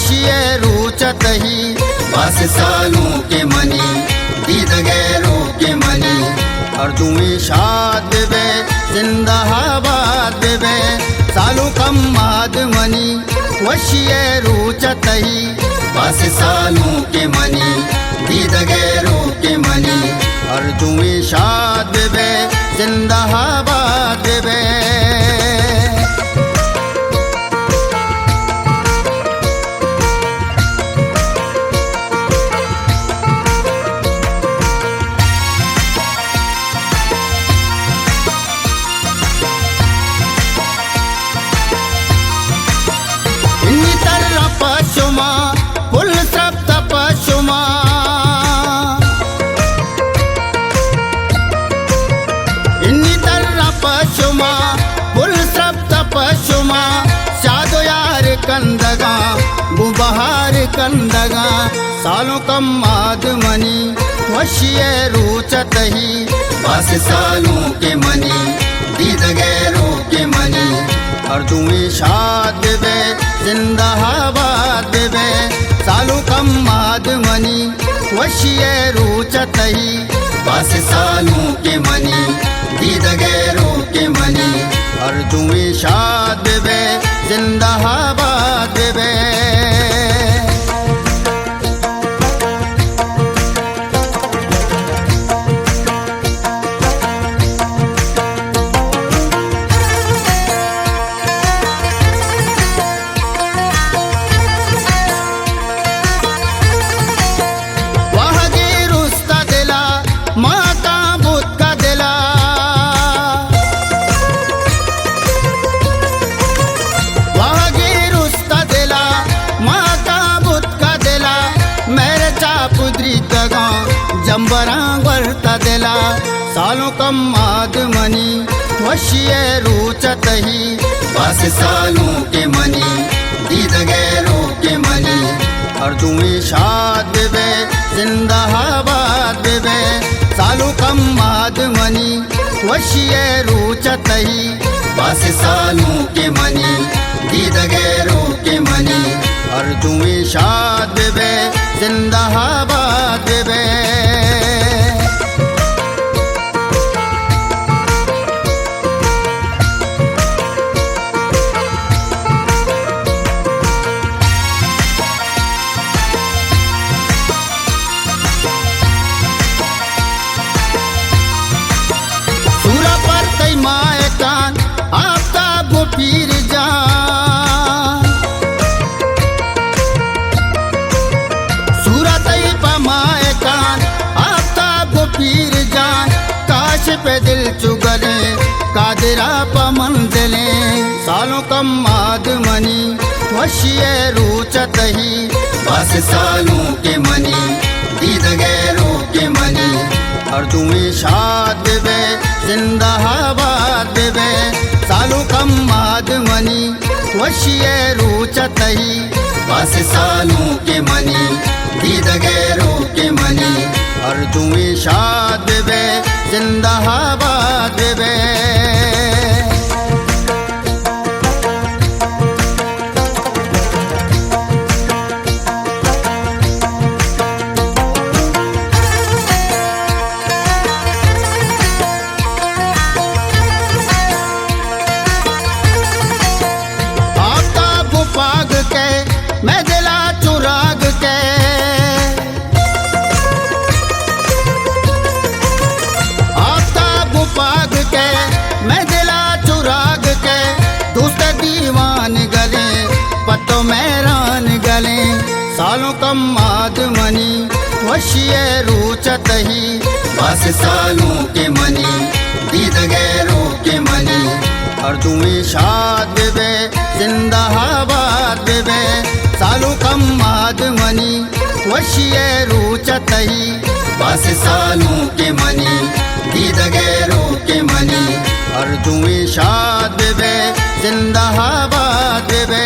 वशिये रुचतहि बस सालों के मनी दीद गैरों के मनी और तुम्हें शाद बे जिंदाबाद बे सालों कम माद मनी वशिये रुचतहि बस सालों के मनी दीद गैरों के मनी और तुम्हें शाद बे जिंदाबाद बे पशुमा पुल सप्त पशुमा इन्नी तरह पशुमा पुल सप्त पशुमा शादो यार कंदगा गुबहार कंदगा सालों कम माद मनी वशिये रुचतहि बस सालों के मनी दीद गैरों के मनी और तुम्हें शाद बे जिंदाबाद बे सालों कम माद मनी वशिये रुचतहि बस सालों के मनी दीद गैरों के मनी और तुम्हें शाद बे जिंदाबाद बे जंबरा वर्ता दिला सालों कम माद मनी वशिये रुचतहि बस सालों के मनी दीद गैरों के मनी और तुम्हें शाद बे जिंदाबाद बे सालों कम माद मनी वशिये रुचतहि बस सालों के मनी दीद गैरों के मनी और तुम्हें शाद बे जिंदाबाद बे पीर जान सूरत पमाए कान आफ्ताब पीर जान काश पे दिल चुगले कादिरा पमंजले सालों कम माद मनी वशिये रुचतहि बस सालों के मनी दीद गैरों के मनी और तुम्हें शाद बे जिंदाबाद बे सालों कम माद मनी वशिये रुचतहि बस सालों के मनी दीद गैरों के मनी और तुम्हें शाद बे जिंदाबाद बे मैं दिला चुराग के आफ्ताब पाग के मैं दिला चुराग के दूसरे दीवान गले पत्तों मैरान गले सालों कम माद मनी वशिये रुचतहि बस सालों के मनी दीद गैरों के मनी और तुम्हें शाद बे जिंदाबाद बे सालों कम माद मनी वशिये रुचतहि बस सालों के मनी दीद गैरों के मनी और तुम्हें शाद बे जिंदाबाद बे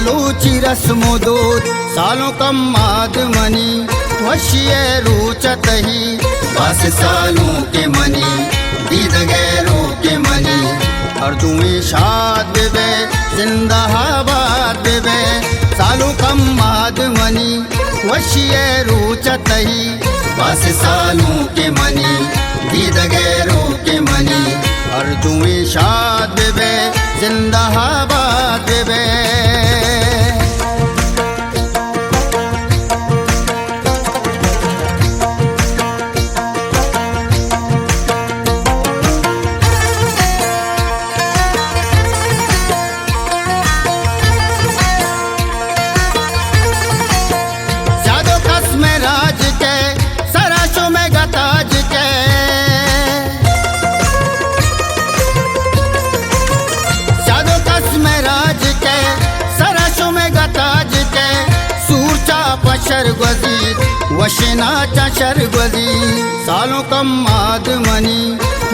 लूची रस्मोदूत सालों कम मादमनी वशिये रूचतही बस सालों के मनी दीद गैरों के मनी अर्जुई शाद बेबे जिंदाबाद बेबे सालों कम मादमनी वशिये रूचतही बस सालों के मनी दीद गैरों के मनी अर्जुई शाद बेबे जिंदाबाद बेबे वशिना चर गजी सालों कम मादमनी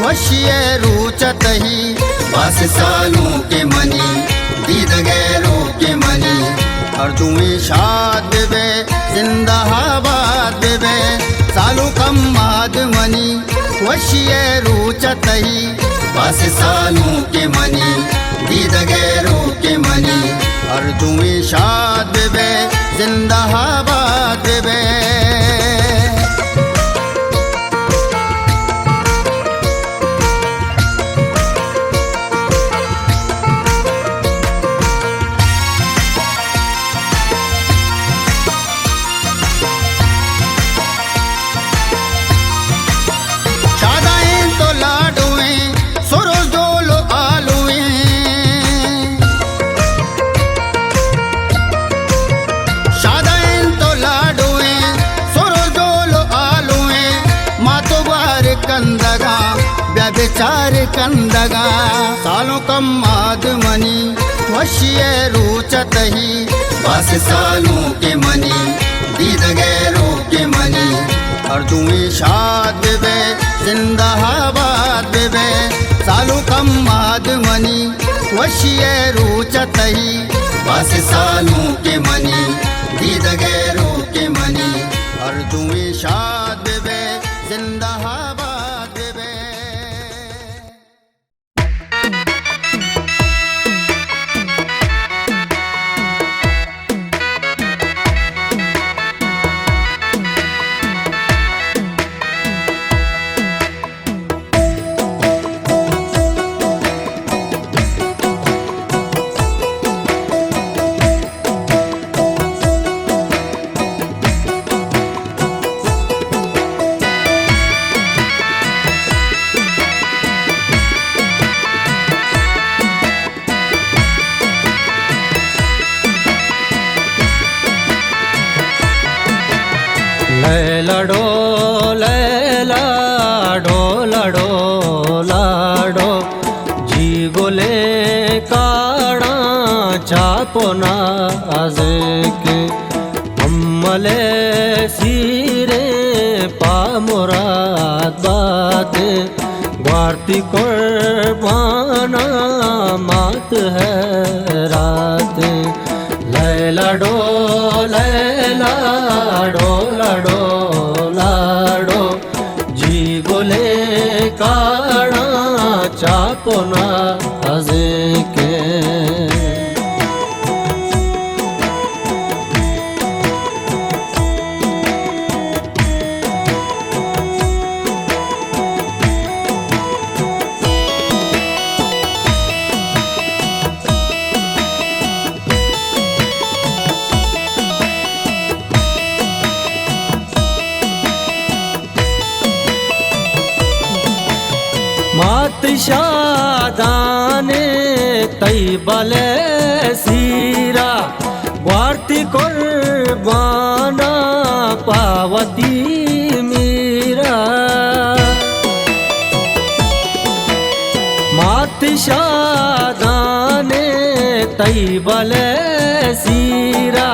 वशिये रूचतही बस सालों के मनी दीद गैरों के मनी अर्जुई शाद बेबे जिंदाबाद बेबे सालों कम मादमनी वशिये रूचतही बस सालों के मनी दीद गैरों के मनी अर्जुई शाद बेबे जिंदाबाद बेबे बेचार कंदगा सालों कम मादमनी वशिये रूचतही बस सालों के मनी दीद गैरों के मनी अर्जुई शाद बेबे जिंदाबाद बेबे सालों कम मादमनी वशिये रूचतही बस सालों के मनी दीद गैरों के मनी अर्जुई शाद बेबे जिंदाबाद बेबे लैलाडो लैलाडो लाडो लाडो जी बोले काड़ा चापोना आज़के अम्मले सीरे पामुराद बाते वार्ती कुर्बाना मात है राते लैलाडो लैलाडो लाडो लाडो जी बोले काड़ा चापोना आज़के मात शादाने तैबले सीरा वार्ती कुर्बाना पावती मीरा मात शादाने तैबले सीरा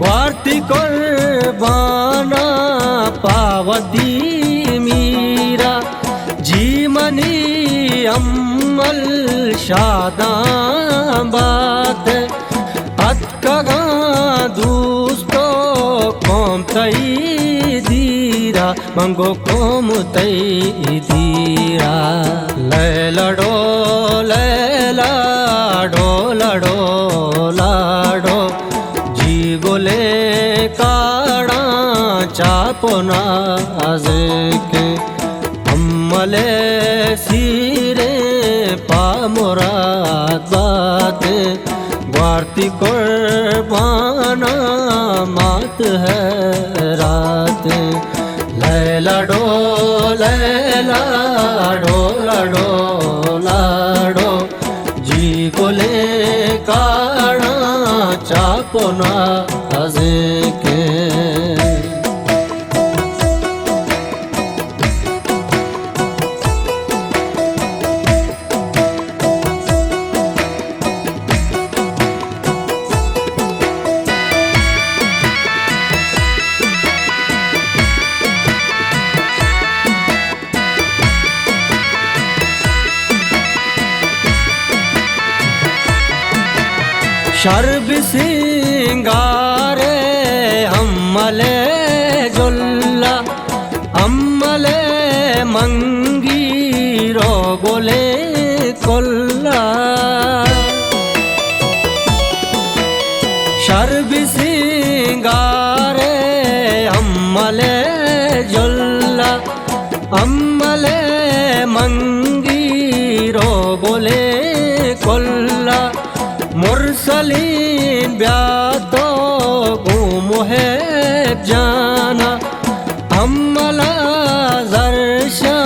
वार्ती कुर्बाना पावती मीरा जीमनी अम्मल शादां बात अत tây dira mango kom tây dira le la do la do ji gole kaada chapona azke ammale sire pa murad baate वार्ती कुर्बाना मात है रात लैला डो लाडो जी गोले काड़ा चापोना हजे के शर्ब सिंगारे अम्मले जोल्ला अम्मले मंगीरो गोले कोल्ला शर्ब सिंगारे अम्मले जोल्ला अम्मले मंगीरो गोले कोल्ला मुरसलीन ब्यातो गुमुहे जाना अम्मला जरशा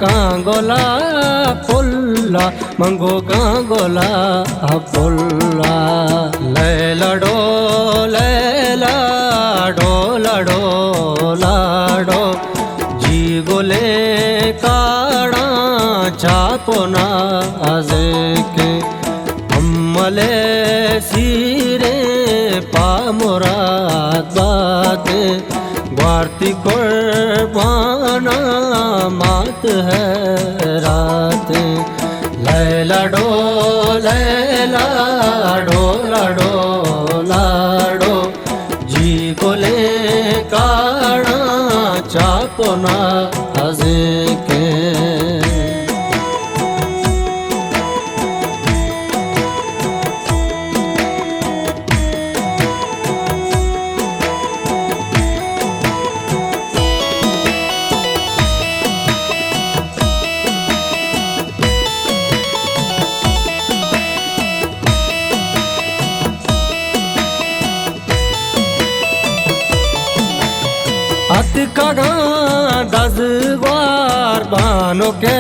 कांगोला पुल्ला मंगो कांगोला पुल्ला लैला डो लाडो जी गोले काड़ा चापोना आजे के मले सिरे पा मुराद बाते वार्ती कुर्बाना मात है रात लैला डो लाडो जी गोले काड़ा चापोना हजे के अतकगा दजवार बानो के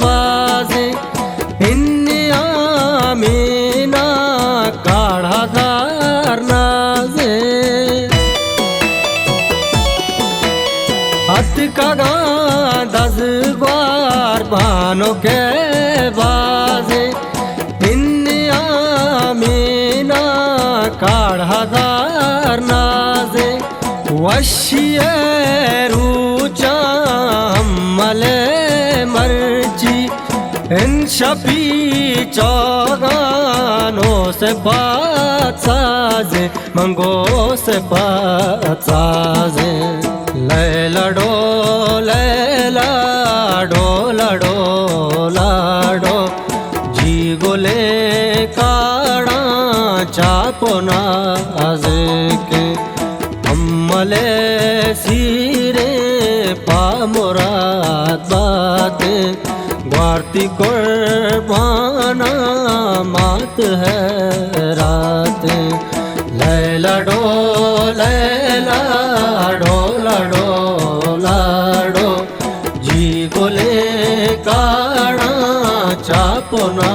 बाजे इन्निया मीना काढ़ा दार नाजे अतकगा दजवार बानो के बाजे इन्निया मीना काढ़ा दार नाजे वशिये रूचा मले मर्जी इन शपी चौगानों से बात साजे मंगो से बात साजे लैला डो लाडो जी गोले काड़ा चापोना आजे के मले सिरे पा मुराद बाते वार्ती कुर्बाना मात है रात लैला डो लाडो जी गोले काड़ा चापोना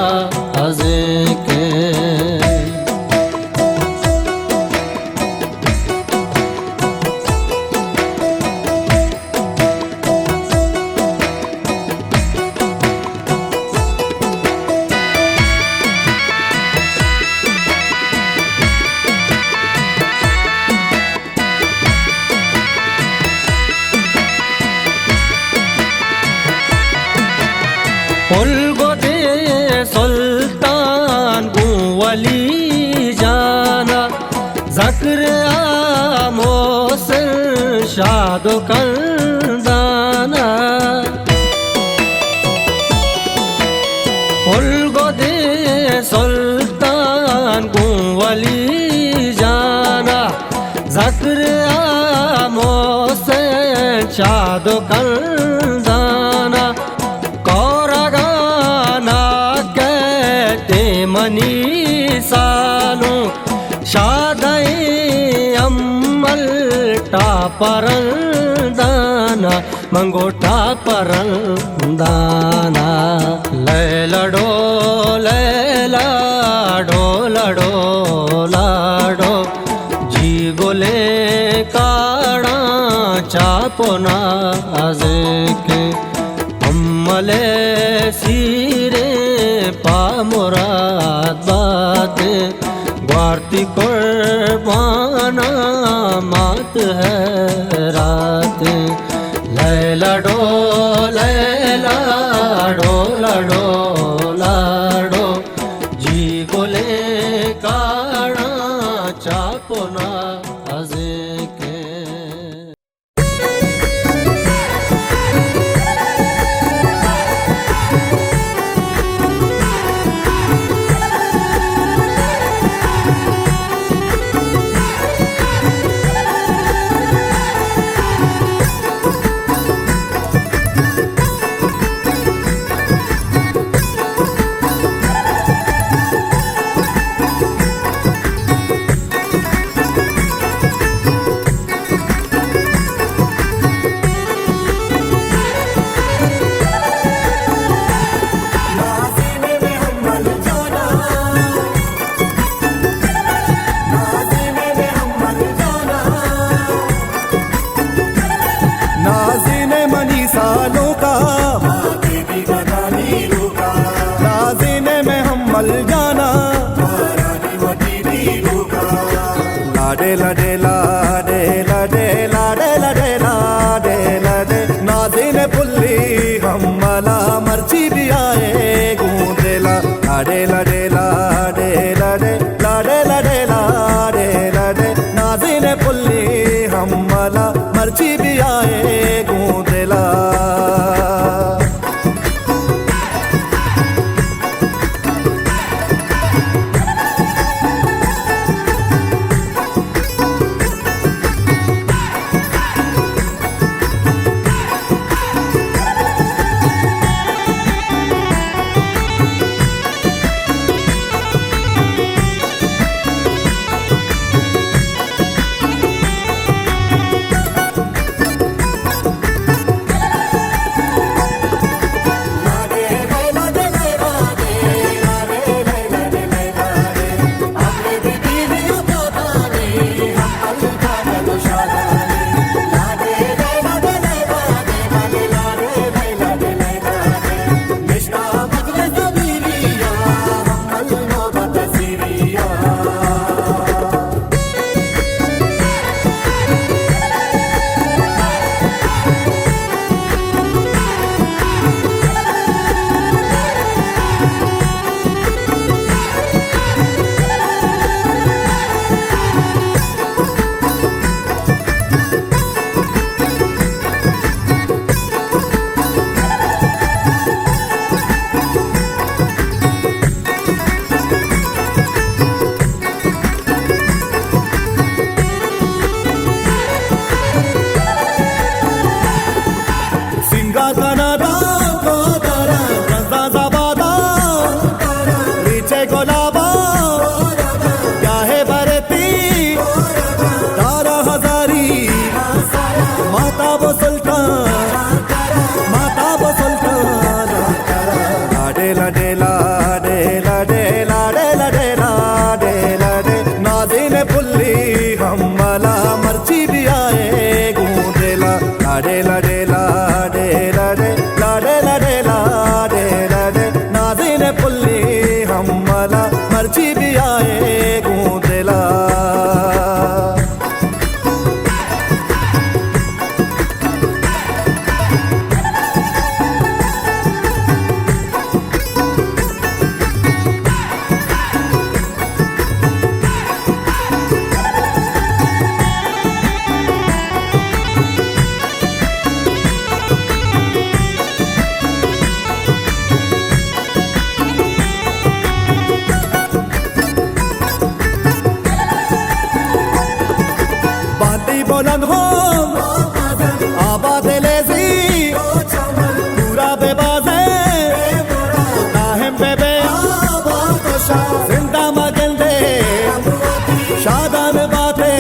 हजे के उलगोदे सुल्तान गुवली शादो कंदाना उलगोदे सुल्तान गुवली जाना ज़क्र मोहसिन शादो कंदाना कोरगाना कहते मनी सानू शादई अम्मल टापरंदाना मंगोटा परंदाना लैलडो लैलाडो लडो लाडो जी गोले काड़ा चापोना आजे के अम्मले सीरे पामुराद बाते वार्ती कुर्बाना मात है रात लैलाडो लैलाडो लडो लाडो जी गोले काड़ा चापोना आजे के लाडे लाडे लाडे लाडे लाडे लाडे लाडे लाडे नाज़िन पुल्ली हमला मर्ची भी आए गूंदेला लाडे लाडे लाडे लाडे लाडे लाडे लाडे लाडे नाज़िन पुल्ली हमला मर्ची भी आए गूंदेला बुलंद हो आबाद लेजी पूरा बेबाजे ताहिम बेबे जिंदा मगंदे शादान बाते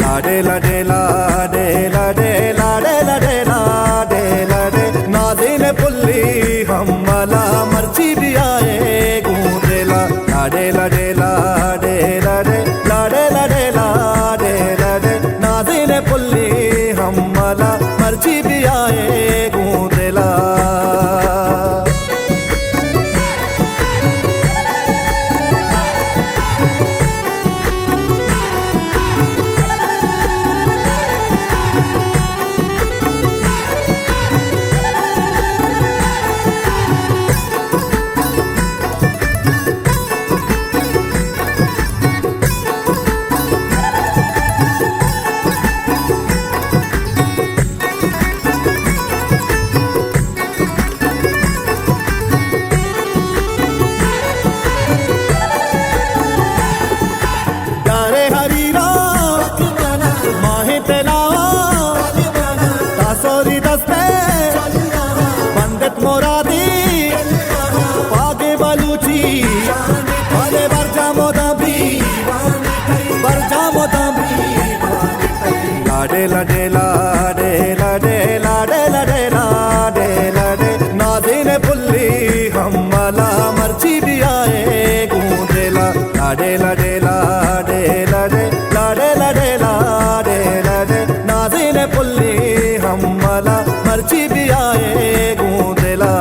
लाडे लाडे लाडे लाडे लाडे लाडे लाडे लाडे नाज़िन पुल्ली हमला मर्ची भी आए गूंजेला लाडे लाडे लाडे लाडे लाडे लाडे लाडे लाडे नाज़िन पुल्ली हमला मर्ची भी आए गूंजेला मोरादी पागे बलूची अरे बरजामो दाबी लाडे लाडे लाडे लाडे लाडे लाडे लाडे लाडे नाज़िन पुल्ली हमला मर्ची भी आए गूंजेला लाडे लाडे लाडे लाडे लाडे लाडे लाडे लाडे नाज़िन पुल्ली हमला मर्ची भी आए गूंजेला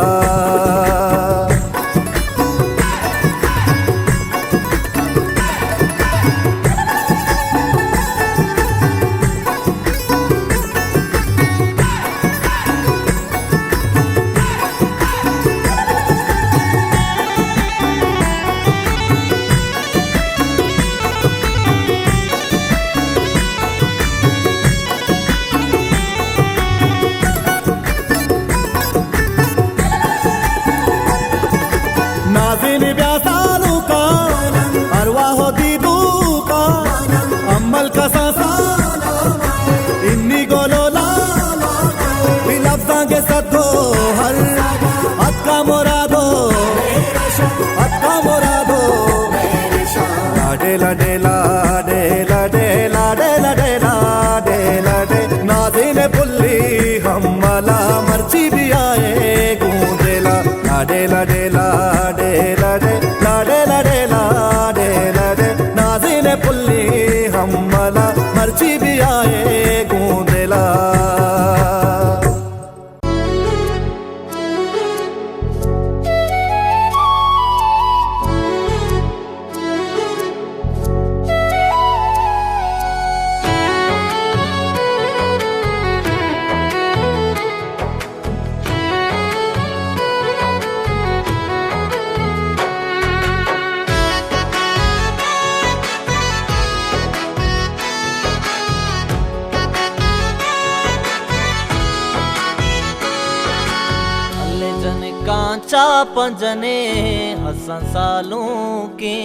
नाज़िन ब्यासालू का अरवाह दीदू का अम्मल का सासा इन्नी गोलोला बिलफ्जांगे सद्दो हर अक्का मोरादो लाडे लाडे लाडे लाडे लाडे लाडे लाडे लाडे नाज़िन पुल्ली हमला मर्ची भी आए गूंजेला लाडे लाडे लाडे लाडे लाडे लाडे लाडे लाडे नाज़िन पुल्ली हमला मर्ची भी आए गूंजेला कांचा पंजने हसन सालों के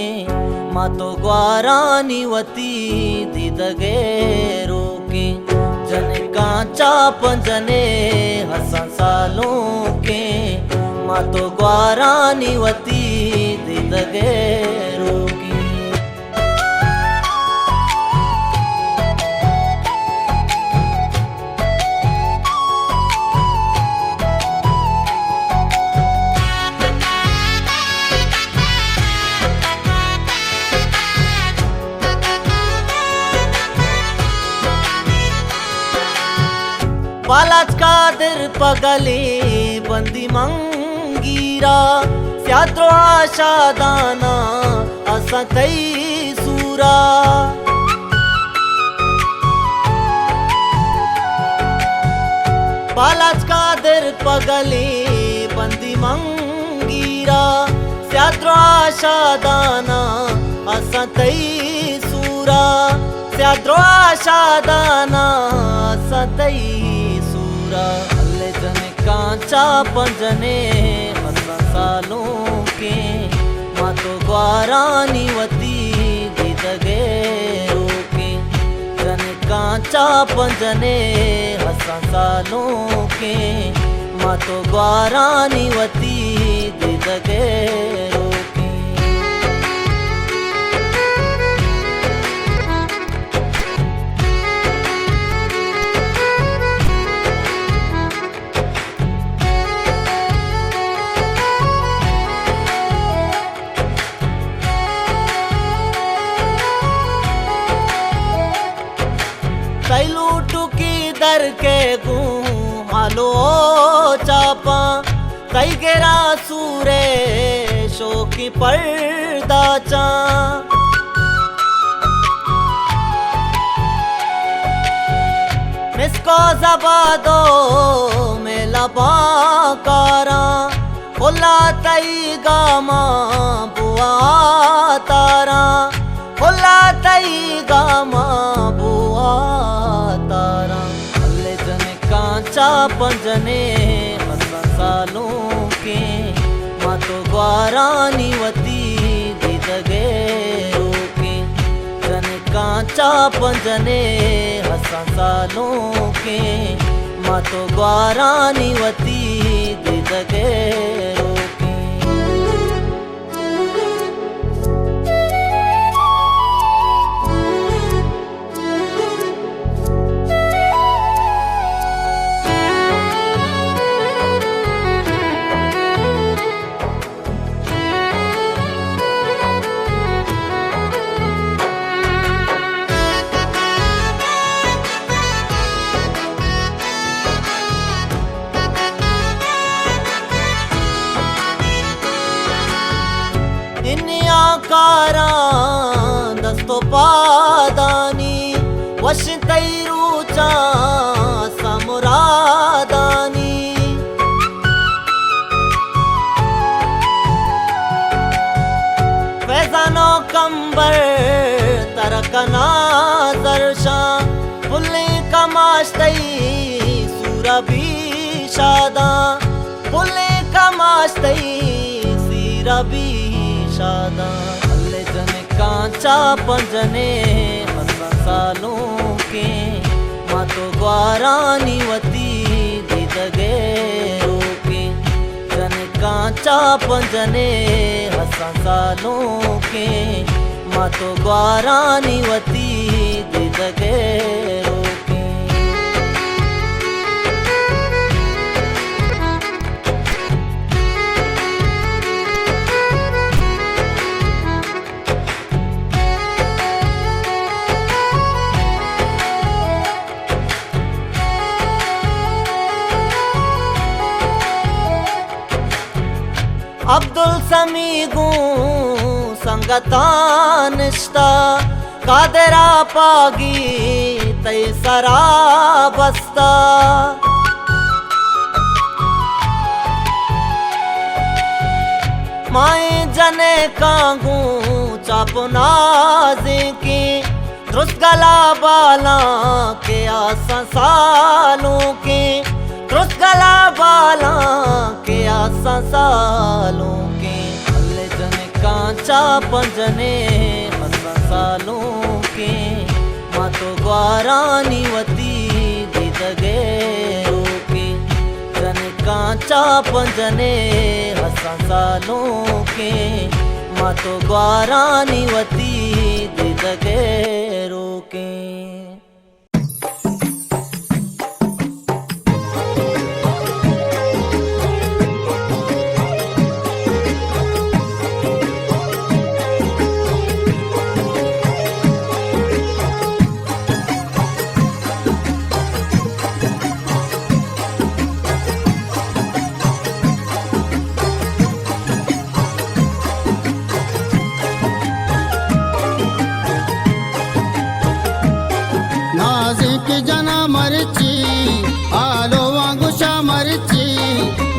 मातो ग्वारानी वती दिदगे रोके जन कांचा पंजने हसन सालों के मातो ग्वारानी वती दिदगे रोके बालाज कादिर पगले बंदी मंगीरा स्याद्रो आशादाना असा कई सूरा बालाज कादिर पगले बंदी मंगीरा स्याद्रो आशादाना असा कई सूरा स्याद्रो आशादाना असा कई अल्ले जने कांचा पंजने हसन सालों के मातो ग्वारानी वती दिदगे रोके जन कांचा पंजने हसा सालों के माँ तो ग्वारानी वती दिदगे रोके टुकी दर के गू हालो चापा कई गेरा सूरे शोकी पर्दा चा मिसको जबादो मेला बाकारा खुला तई गामा बुआ तारा खुला तई गामा बुआ तारा अल्ले जने कांचा पंजने हसा सालों के माँ तो ग्वारानी वती दिदगे रोके जने कांचा पंजने हसा सालों के माँ तो ग्वारानी वती दिदगे रोके कारा दस्तो पादानी वश तैरूचा समुरादानी फैजानो कंबर तरकना दर्शा फुल्ले कमाश्तई सूरबी शादा फुल्ले कमाश्तई सीरबी शादा अल्ले जने कांचा पंजने हसा सालों के माँ तो ग्वारानी वती दिदगे रोके जने कांचा पंजने हसा सालों के माँ तो ग्वारानी वती दिदगे रोके अब्दुल समीगू संगतानिश्ता कादरा पागी तई सरा बस्ता माए जने कांगू चापुनाजी की द्रुस्गला बाला के आसा सालों के द्रुस्गला बाला के आसा सालों के अल्ले जने कांचा पंजने हसा सालों के माँ तो ग्वारानी वती दिदगे रोके जने कांचा पंजने हसा सालों के माँ तो ग्वारानी वती दिदगे रोके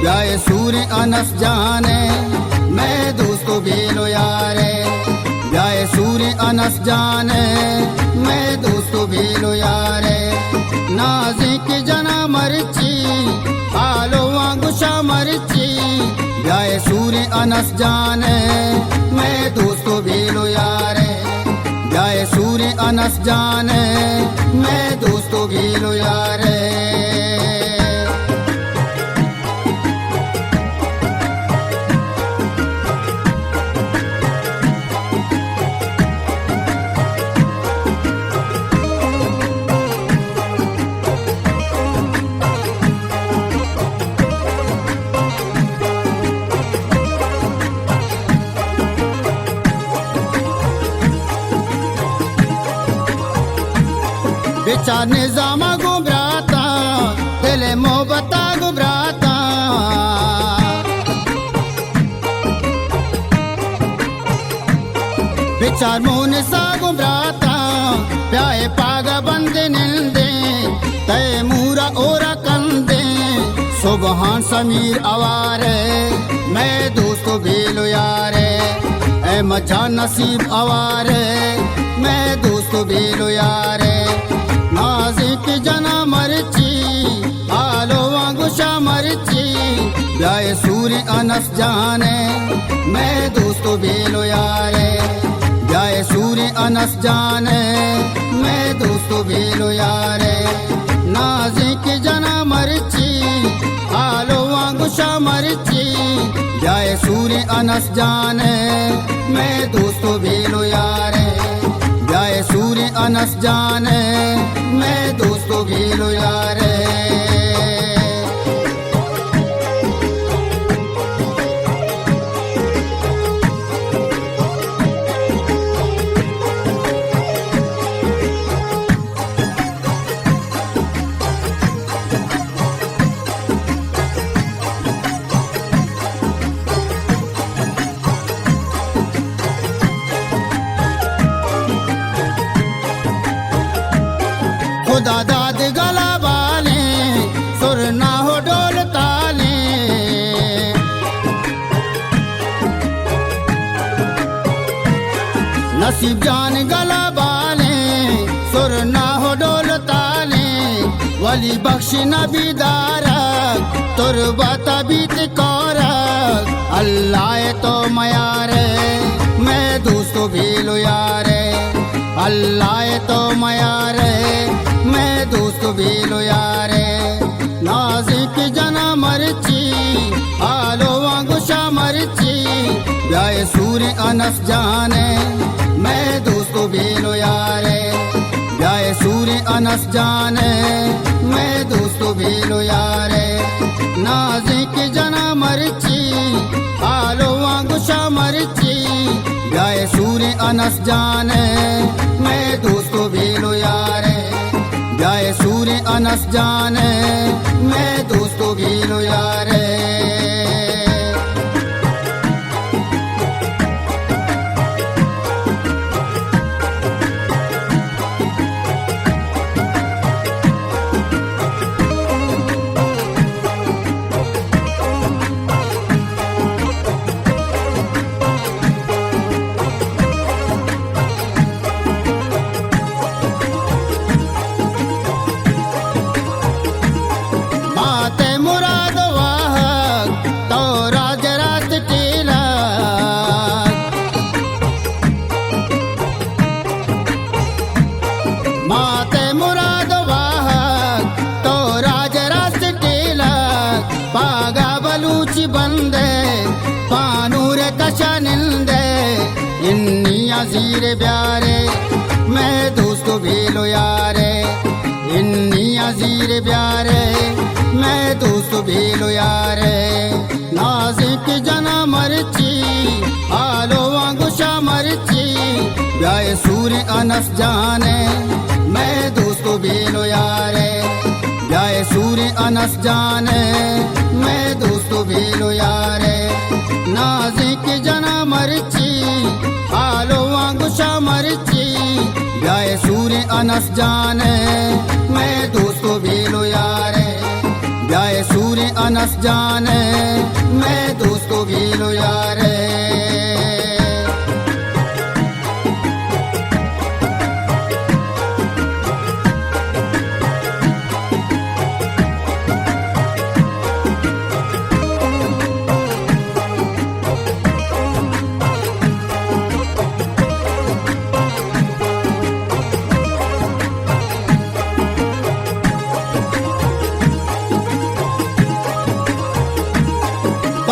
गाय सूर्य अनस जाने मैं दोस्तों बेलो यारे गाय सूर्य अनस जाने मैं दोस्तों बेलो यारे नाजिक जना मरची आलो गुशा मरची गाय सूर्य अनस जाने मैं दोस्तों बेलो यारे अनस जाने मैं दोस्तों भेलो यारे बेचा निजामा गुबराता दिल मोहब्बता गुबराता बेचार मोन सा गुबराता प्याए पागा बंद निंदे तय मूरा ओरा कंदे सुबहान समीर आवारे मैं दोस्तों भेलो यारे ऐ मजा नसीब आवारे मैं दोस्तों भेलो यारे नाजिक जना मरची आलो वांगुशा मरची ब्याए सूर्य अनस जाने मैं दोस्तों भेलो यारे ब्याए सूर्य अनस जाने मैं दोस्तों भेलो यारे नाजिक जना मरची आलो वांगुशा मरची ब्याए सूर्य अनस जाने मैं दोस्तों भेलो यारे ब्याए सूर्य अनस जाने मैं दोस्तों भेलो यारे खुदा दाद गला बाले सुर ना हो डोल ताले नसीब जान गला बाले सुर ना हो डोल ताले वली बख्श नबी दारक तुरबता बीत कौरक अल्लाह तो मयारे मैं दोस्तों भेलो यारे अल्लाह तो मयारे मैं दोस्तों भेलो यारे नाजिक जना मरची आलो वांगुशा मरची ब्याए सूर्य अनस जाने मैं दोस्तों भेलो यारे ब्याए सूर्य अनस जाने मैं दोस्तों भेलो यारे नाजिक जना मरची आलो वांगुशा मरची ब्याए सूर्य अनस जाने मैं दोस्तों भेलो यारे ब्याए सूर्य अनस जाने मैं दोस्तों भेलो यारे बंदे पानूर कशा निंदे इन्नी अजीर प्यारे मैं दोस्तों भेलो यारे इन्नी अजीर प्यारे मैं दोस्तों भेलो यारे नाजिक जना मरची आलो वांगुशा मरची ब्याए सूर्य अनस जाने मैं दोस्तों भेलो यारे ब्याए सूर्य अनस जाने मैं दोस्तों भेलो यारे नाजिक जना मरची आलो वांगुशा मरची ब्याए सूर्य अनस जाने मैं दोस्तों भेलो यारे ब्याए सूर्य अनस जाने मैं दोस्तों भेलो यारे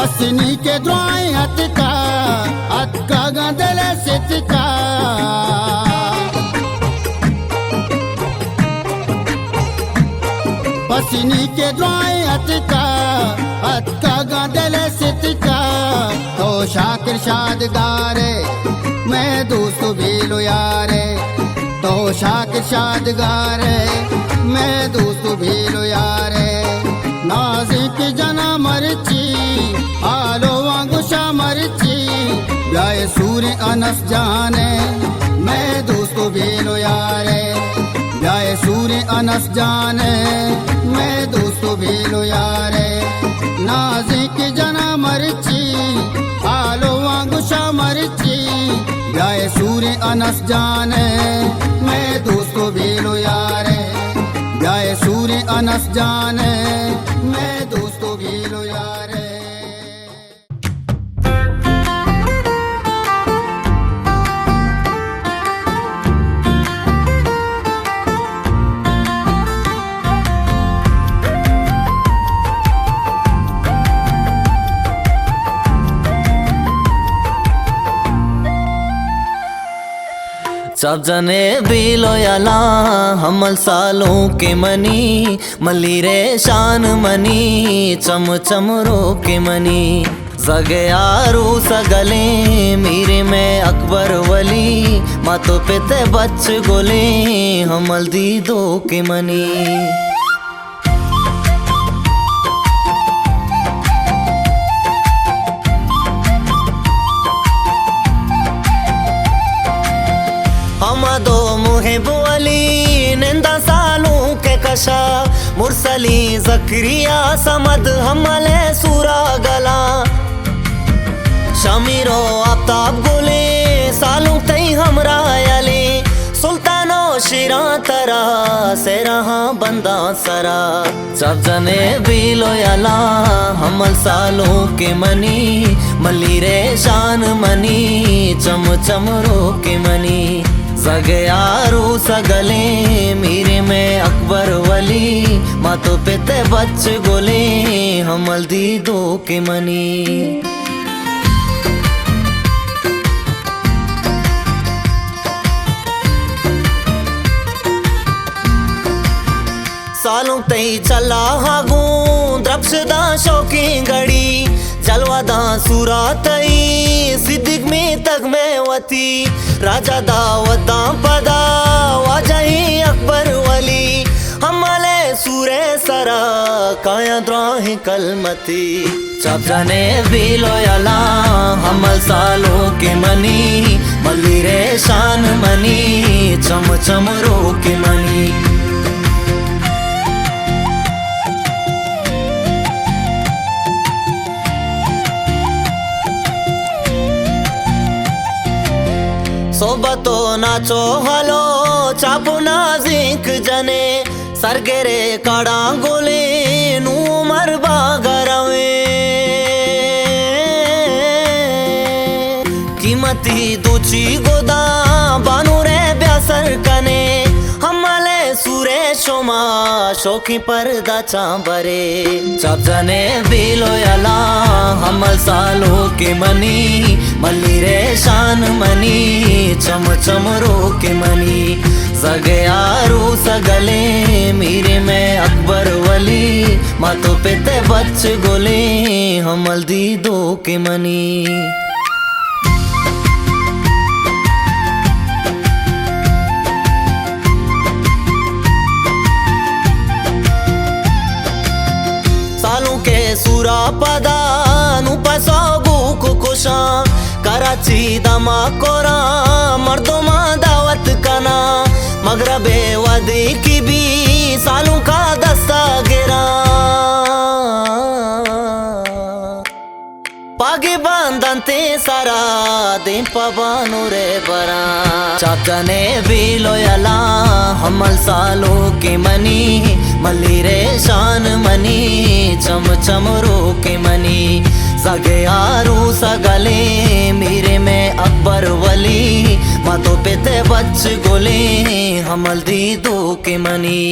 बसनी के द्वाई अतका गंदल सितका बसनी के द्वाई अतका गंदल सितका तो शाकिर शादगारे मैं दोस्त भी लो यारे तो शाकिर शादगारे मैं दोस्त भी लो यारे नाजिक जना मरची आलो वांगुशा मरची ब्याय सूर्य अनस जाने मैं दोस्त भी लो यारे ब्याय सूर्य अनस जाने मैं दोस्त भी लो यारे नाजिक जना मरची आलो वांगुशा मरची ब्याय सूर्य अनस जाने मैं दोस्त भी लो यारे ब्याय सूर्य अनस जाने मैं दोस्त भी लो यारे सब जने भी लोयाला हमल सालों के मनी मली रे शान मनी चम चम रो के मनी जगयारू सगले मेरे में अकबर वली मातो पेते बच गोले हमल दी दो के मनी दो मुहिब अली निंदा सालों के कशा मुरसली जकरिया समद हमले सूरा गला शमीरो आफ्ताब गोले सालों तई हमरा यले सुल्तानो शिरा तरा से रहा बंदा सरा सब जने भी लोयाला हमल सालों के मनी मली रे शान मनी चम चम रो के मनी जगयारू सगले मेरे में अकबर वली मातो पेते बच गोले हमल दी दो के मनी सालों तई चला हागू द्रपसदा शौकी गड़ी जलवादा सूरा तई सिद्दीक में तक में वती राजा दावदा पदा वाजही अकबर वली हमले सूरे सरा काया द्राही कलमती सब जने भी लोयाला हमल सालों के मनी मली रे शान मनी चम चम रो के मनी सोबतो नाचो हलो चापो नाजिक जने सरगेरे काड़ा गोले नू मरबा गरवे कीमती दूची गोदा बानू रे ब्यासर कने हमले सूरे शोमा शोकी पर्दा चांबरे सब जने भी लोयाला हमल सालों के मनी मली रे शान मनी चम चम रो के मनी जगयारू सगले मेरे में अकबर वली मातो पेते बच गोले हमल दी दो के मनी सालों के सूरा पदा नु पसोगु कुकुशा कराची दमा कोरा मर्दों मा दावत कना मगरबे वदी की भी सालों का दस्ता गिरा पागे बांधते सारा दिन पबानो रे बरा चाचा ने भी लोयाला हमल सालों के मनी मली रे शान मनी चम चम रो के मनी सगयारू सगले मेरे में अकबर वली मातो पेते बच गोले हमल दी दो के मनी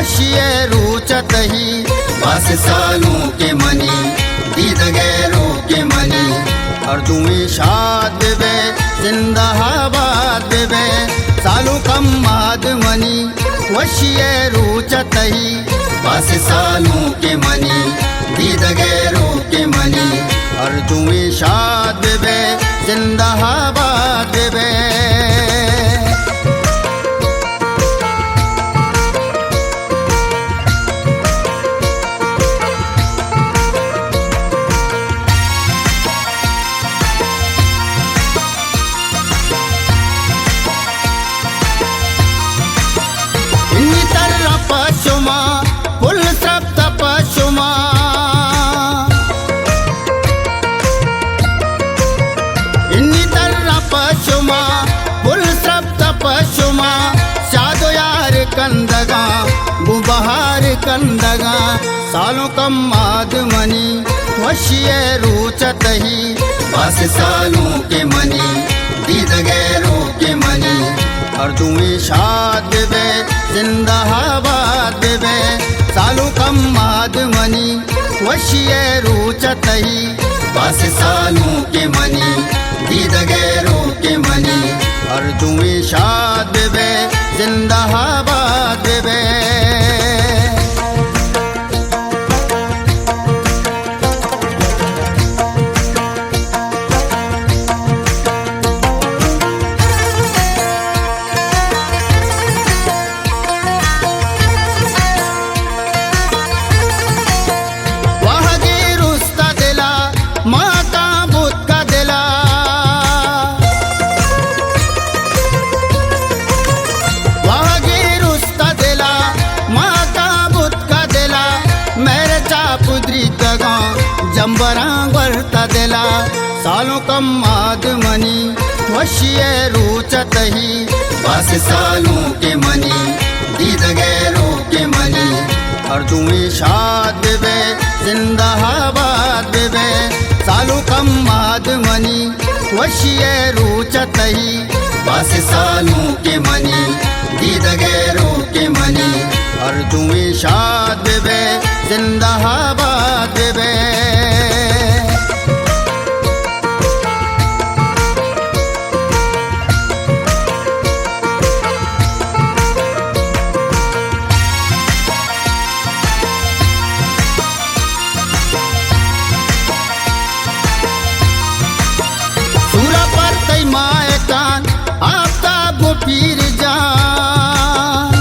वशिये रुचत ही बस सालों के मनी दीद गैरों के मनी और तुम्हें शाद बे जिंदाबाद बे सालों कम माद मनी वशिये रुचत ही बस सालों के मनी दीद गैरों के मनी और तुम्हें शाद बे जिंदाबाद बे पशुमा पुल सप्त पशुमा इन्नी तरह पशुमा पुल सप्त पशुमा शादो यार कंदगा गुबहार कंदगा सालों कम माद मनी वशिये रुचत ही बस सालों के मनी दीद गैरों के मनी और तुम्हें शाद बे जिंदाबाद बे सालों कम माद मनी वशिये रुचत ही बस सालों के मनी दीद गैरों के मनी और तुम्हें शाद बे जिंदाबाद बे जंबरा वर्ता दिला सालों कम माद मनी वशिये रुचत ही बस सालों के मनी दीद गैरों के मनी और तुम्हें शाद बे जिंदाबाद बे सालों कम माद मनी वशिये रुचत ही बस सालों के मनी दीद गैरों के मनी और तुम्हें शाद बे जिंदाबाद बे पीर जान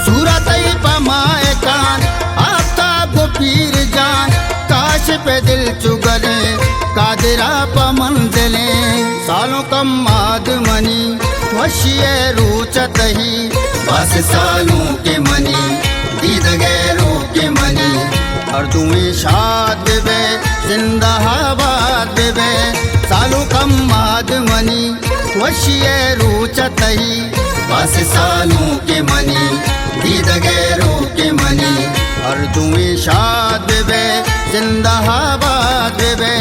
सूरत पमाए कान आफ्ताब पीर जान काश पे दिल चुगले कादिरा प मंजिले सालों कम माद मनी वशिये रुचत ही बस सालों के मनी दीद गैरों के मनी और तुम्हें शाद बे जिंदाबाद बे सालों कम माद मनी वशिये रुचत ही बस सालों के मनी दीद गैरों के मनी और तुम्हें शाद बे जिंदाबाद बे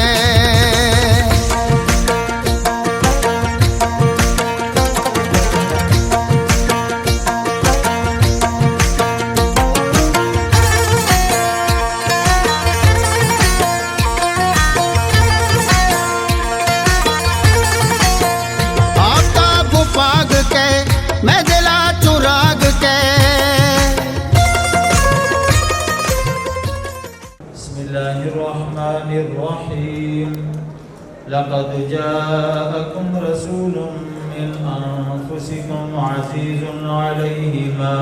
मैं दिला चुराग के बिस्मिल्लाहिर्रहमानिर्रहीम लक़द जाअकुम रसूलुम मिन अनफुसिकुम अज़ीज़ुन अलैहि मा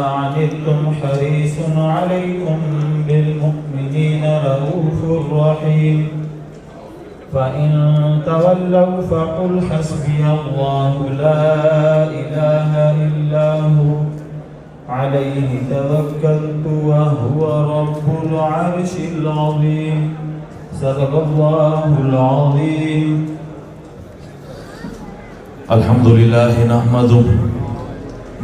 अनित्तुम हरीसुन अलैकुम बिल मुमिनीना रऊफ़ुर रहीम फ़इन तवल्लव फ़क़ुल हस्बियल्लाहु ला इलाहा इल्ला हु अलैहि तवक्कलतु व हुवा रब्बुल अर्शिल अज़ीम सदक़ल्लाहुल अज़ीम। अल्हम्दुलिल्लाहि नहमदुहु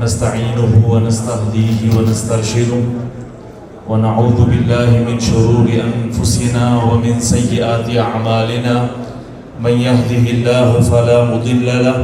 नस्तईनुहु व नस्तहदीहि व नस्तरशिदुहु व नऊज़ु बिल्लाहि मिन शुरूरि अनफुसिना व मिन सय्यिआति अअमालिना मन यहदिहिल्लाहु फला मुदिल्ल लहु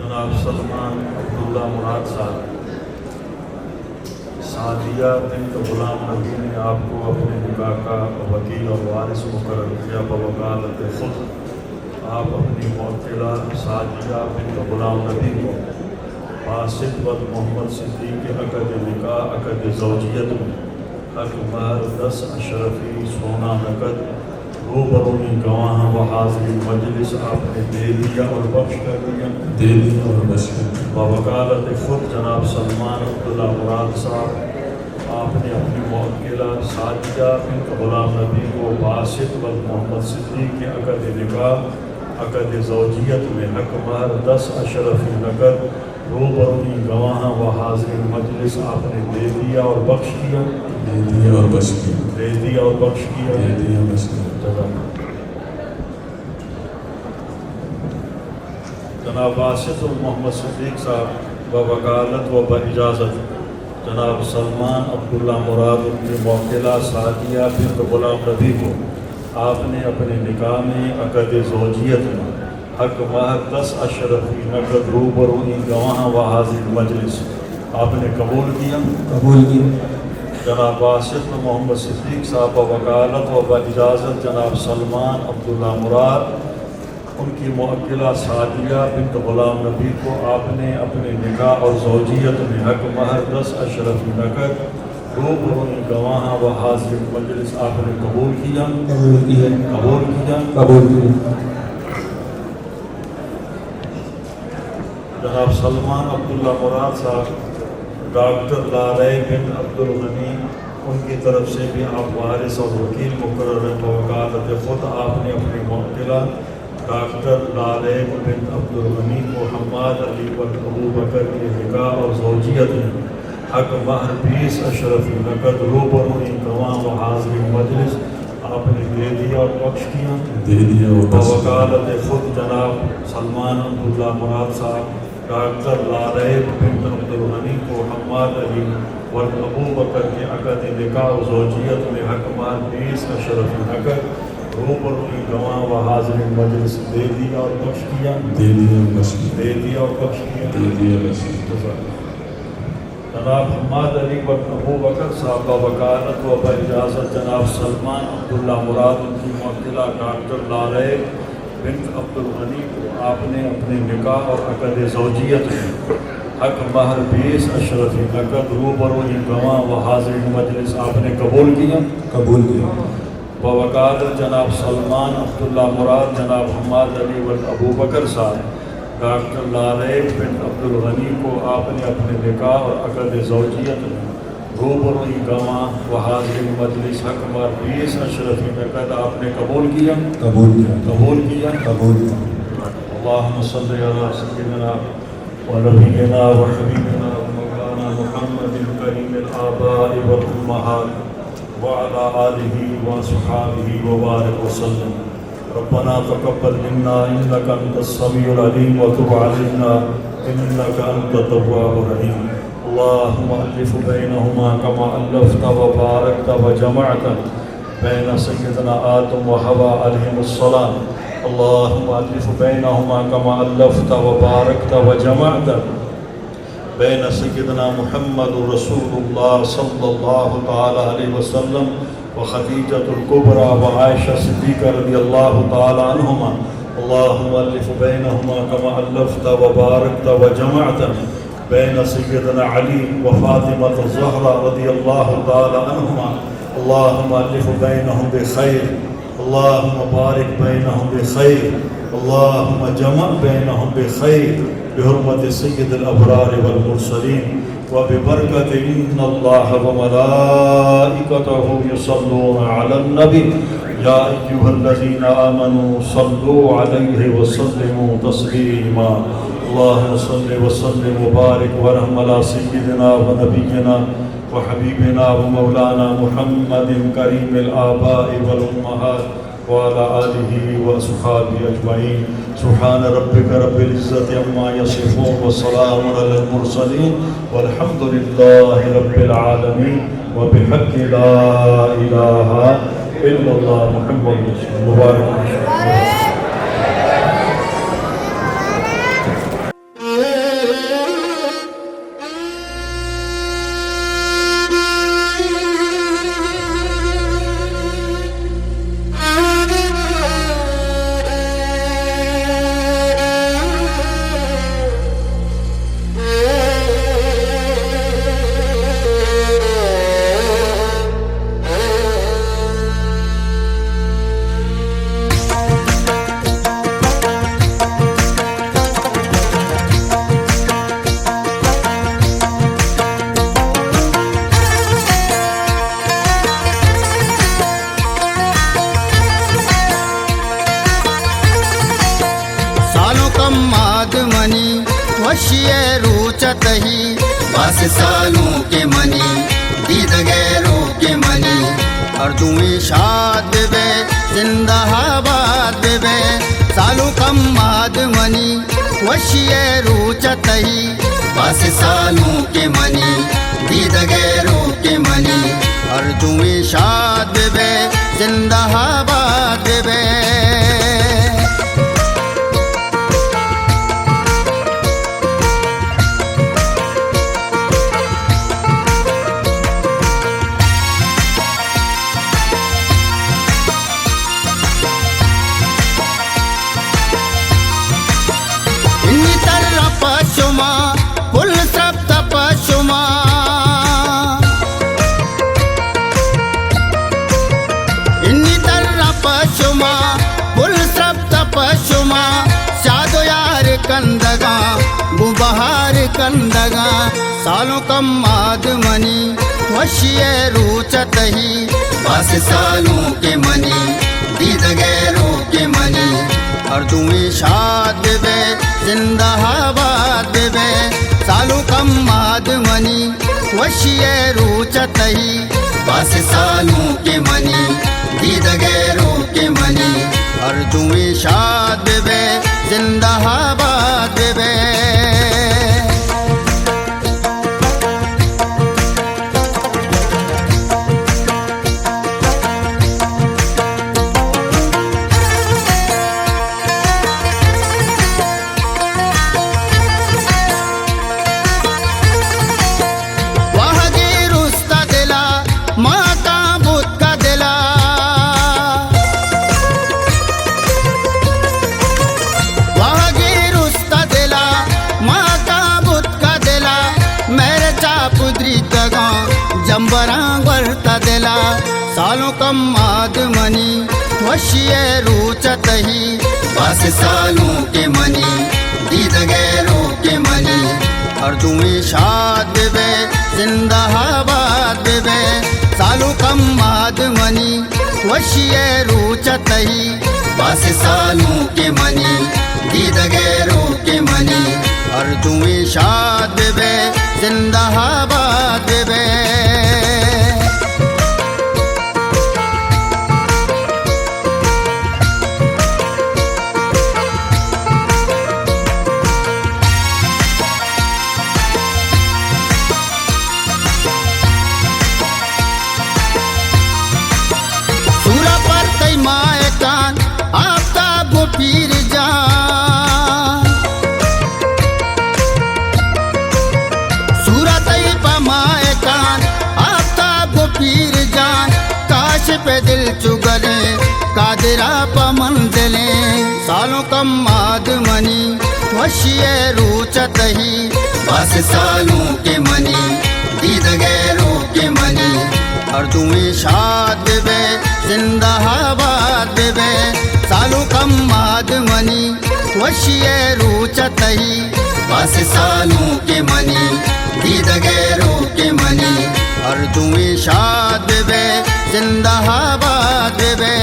जनाब सलमान अब्दुल्ला मुराद साहब सादिया बिन्त गुलाम नबी ने आपको अपने निकाह का वकील और वारिस मुकर्रर किया बवकालत खुद। आप अपनी मौकिला सादिया बिन्त गुलाम नबी को बासित वद मोहम्मद सिद्दीक़ के अक़द निकाह अक़द ज़ौजियत में हक महर 10 अशरफी सोना नकद रूबरूनी गवाह व हाज़िर मजलिस आपने दे दिया और बख्श कर दिया बवकालत खुद जनाब सलमान अब्दुल्ला मुराद साहब आपने अपनी मौकिला सादिया बिन्त गुलाम नबी को बासित वद मोहम्मद सिद्दीक़ के अक़द निकाह अक़द ज़ौजियत में हक महर 10 अशरफी नकद रूबरूनी गवाह व हाज़िर मजलिस आपने दे दिया और बख्श किया जनाब बासित मोहम्मद सिद्दीक़ साहब व वकालत व बइजाज़त जनाब सलमान अब्दुल्ला मुराद उनकी मौकिला सादिया बिन्त गुलाम नबी को आपने अपने निकाह में अक़द ज़ौजियत में हक महर 10 अशरफी नकद रूबरूनी गवाह व हाज़िर मजलिस आपने कबूल किया। जनाब बासित मोहम्मद सिद्दीक़ साहब वकालत व इजाज़त जनाब सलमान अब्दुल्ला मुराद उनकी मौकिला सादिया बिन्त गुलाम नबी को आपने अपने निकाह और ज़ौजियत में हक महर 10 अशरफी नकद रूबरूनी गवाह व हाज़िर मजलिस आपने कबूल किया। जनाब सलमान अब्दुल्ला मुराद साहब डॉक्टर लारे बिन अब्दुल गनी उनकी तरफ से भी आप वारिस और वकील मुकर्रर बवकालत खुद आपने अपनी मौकिला डॉक्टर लारे बिन अब्दुल गनी को हम्माद अली व अबू बकर के निकाह और ज़ौजियत में हक महर 20 अशरफी नकद रूबरूनी गवाह व हाज़िर मजलिस आपने दे दिया और बख्श किया। बवकालत खुद जनाब सलमान अब्दुल्ला मुराद साहब डॉक्टर लारैब बिन अब्दुल गनी को हम्माद अली व अबू बकर के अक़द निकाह और ज़ौजियत में हक महर 20 अशरफी नकद रूबरूनी गवाह व हाज़िर मजलिस दे दिया और बख्श किया। जनाब हम्माद अली व अबू बकर साहब वकालत व इजाज़त जनाब सलमान अब्दुल्ला मुराद उनकी मौकिला डॉक्टर लारैब बिन अब्दुल गनी को आपने अपने निकाह और अक़द ज़ौजियत में हक महर 20 अशरफी नकद रूबरूनी गवाह व हाज़िर मजलिस आपने कबूल किया। बवकालत जनाब सलमान अब्दुल्ला मुराद जनाब हम्माद अली व अबू बकर साहब डॉक्टर लारैब बिन अब्दुल गनी को आपने अपने निकाह और अक़द ज़ौजियत में रूबरू गमा व हाजिर मजलिस हक मार 20 अशरफी में कद आपने कबूल किया कबूल किया कबूल किया कबूल किया। अल्लाहुम्मा सल्लि अला सय्यिदिना व नबियिना व हबीबिना व मौलाना मुहम्मदिल करीमिल आबाइ वल उम्महात व अला आलिहि व अस्हाबिहि व बारिक व सल्लम। रब्बना तक़ब्बल मिन्ना इन्नका अंतस समीउल अलीम व तुब अलैना इन्नका अंतत तव्वाबुर रहीम। अल्लाहुम्मा अल्लिफ बैनहुमा कमा अल्लफ़्ता व बारकता व जमअता बैन सय्यिदिना आदम व हवा अलैहिमुस्सलाम। अल्लाहुम्मा अल्लिफ बैनहुमा कमा अल्लफ़्ता व बारकता व जमअता बैन सय्यिदिना मुहम्मद रसूलुल्लाह सल्लल्लाहु तआला अलैहि वसल्लम व खदीजतुल कुबरा व आयशा सिद्दीक़ा रज़ियल्लाहु तआला अन्हुमा। अल्लाहुम्मा अल्लिफ बैनहुमा कमा अल्लफ़्ता व बारकता व जमअता बैन सय्यिदिना अली व फ़ातिमा ज़हरा रज़ियल्लाहु तआला अन्हुमा। अल्लाहुम्मा अल्लिफ बैनहुम बिखैर, अल्लाहुम्मा बारिक बैनहुम बिखैर, अल्लाहुम्मा जमा बैनहुम बिखैर बिहुर्मति सय्यिदिल अबरार वल मुरसलीन व बिबरकति इन्नल्लाह व मलाइकतहु युसल्लूना अलन नबी या अय्युहल्लज़ीना आमनू सल्लू अलैहि व सल्लिमू तस्लीमा। अल्लाहुम्मा सल्लि व सल्लिम व बारिक व रहम अला सय्यिदिना व नबिय्यिना व हबीबिना व मौलाना मुहम्मदिन करीमिल आबाइ वल उम्महात व अला आलिहि व अस्हाबिहि अजमईन। सुब्हान रब्बिका रब्बिल इज़्ज़ति अम्मा यसिफून व सलामुन अलल मुरसलीन वल्हम्दुलिल्लाहि रब्बिल आलमीन व बिहक़्क़ि ला इलाहा इल्लल्लाह मुहम्मदुर रसूलुल्लाह। वशिये रूचतही बस सालों के मनी दीद गैरों के मनी अर्जुमी शाद बे जिंदाबाद बे सालों कम माद मनी वशिये रूचतही बस सालों के मनी दीद गैरों के मनी अर्जुमी शाद बे जिंदाबाद बे। पशुमा कुल सप्त पशुमा इन्नी तरह पशुमा कुल सप्त पशुमा शादो यार कंदगा गुबहार कंदगा सालों कम माद मनी वशिये रूचतही बस सालों के मनी दीद गैरों के मनी अर्जुमी शाद बे जिंदाबाद बे सालों कम माद मनी वशिये रूचतही बस सालों के मनी दीद गैरों के मनी अर्जुमी शाद बे जिंदाबाद बे। जंबरा वर्ता दिला सालों कम माद मनी वशिये रूचतही बस सालों के मनी दीद गैरों के मनी अर्जुमी शाद बे जिंदाबाद कम्माद मनी वशिय रूचतही बस सालू के मनी दीद गैरों के मनी अर्जुए शाद बे जिंदाबाद बे पीर जान सूरत पमाए कान आफ्ताब पीर जान काश पे दिल चुगले कादिरा प मंजिले सालों कम्माद मनी वशिय रूचतही बस सालों के मनी दीद गैरों के मनी अर्जुए शाद बे जिंदाबाद बे सालू कम्माद मनी वशिय रूचतही बस सालू के मनी दीद गैरों के मनी अर्जुए शाद बे जिंदाबाद बे